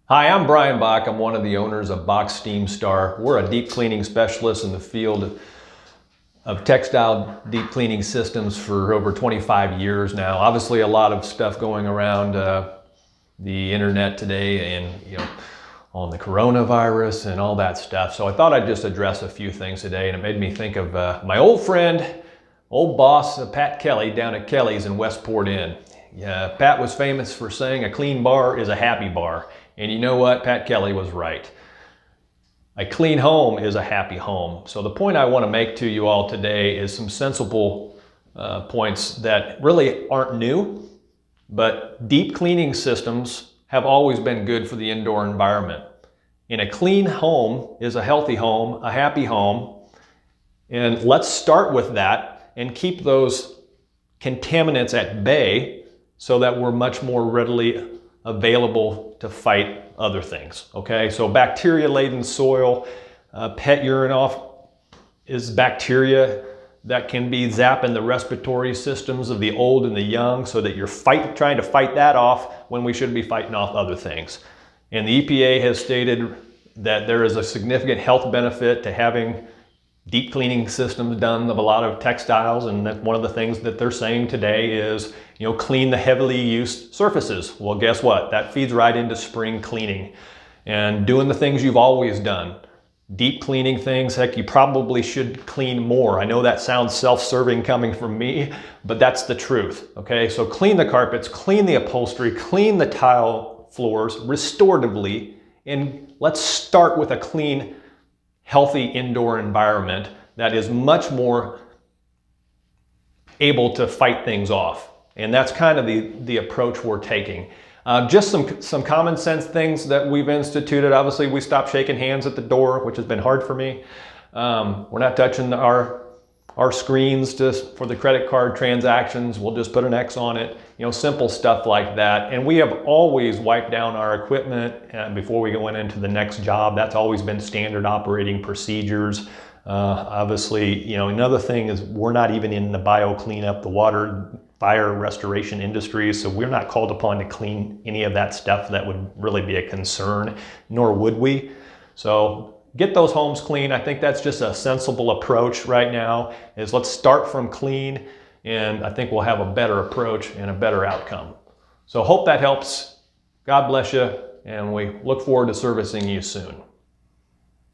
Hi, I'm Brian Bock. I'm one of the owners of Bock Steam Star. We're a deep cleaning specialist in the field of textile deep cleaning systems for over 25 years now. Obviously, a lot of stuff going around the internet today and on the coronavirus and all that stuff. So I thought I'd just address a few things today, and it made me think of my old friend, old boss, Pat Kelly down at Kelly's in Westport Inn. Yeah, Pat was famous for saying a clean bar is a happy bar. And you know what? Pat Kelly was right. A clean home is a happy home. So the point I want to make to you all today is some sensible points that really aren't new, but deep cleaning systems have always been good for the indoor environment. And a clean home is a healthy home, a happy home. And let's start with that and keep those contaminants at bay so that we're much more readily available to fight other things, okay? So bacteria-laden soil, pet urine off is bacteria that can be zapping the respiratory systems of the old and the young, so that you're trying to fight that off when we should be fighting off other things. And the EPA has stated that there is a significant health benefit to having deep cleaning systems done of a lot of textiles, and that one of the things that they're saying today is, clean the heavily used surfaces. Well, guess what? That feeds right into spring cleaning and doing the things you've always done. Deep cleaning things, heck, you probably should clean more. I know that sounds self-serving coming from me, but that's the truth, okay? So clean the carpets, clean the upholstery, clean the tile floors restoratively, and let's start with a clean, healthy indoor environment that is much more able to fight things off. And that's kind of the approach we're taking. Just some common sense things that we've instituted. Obviously, we stopped shaking hands at the door, which has been hard for me. We're not touching our screens for the credit card transactions. We'll just put an X on it. Simple stuff like that. And we have always wiped down our equipment before we go into the next job. That's always been standard operating procedures. Obviously, another thing is we're not even in the bio cleanup, the water fire restoration industries, so we're not called upon to clean any of that stuff that would really be a concern, nor would we. So get those homes clean. I think that's just a sensible approach right now, is let's start from clean, and I think we'll have a better approach and a better outcome. So hope that helps. God bless you, and we look forward to servicing you soon.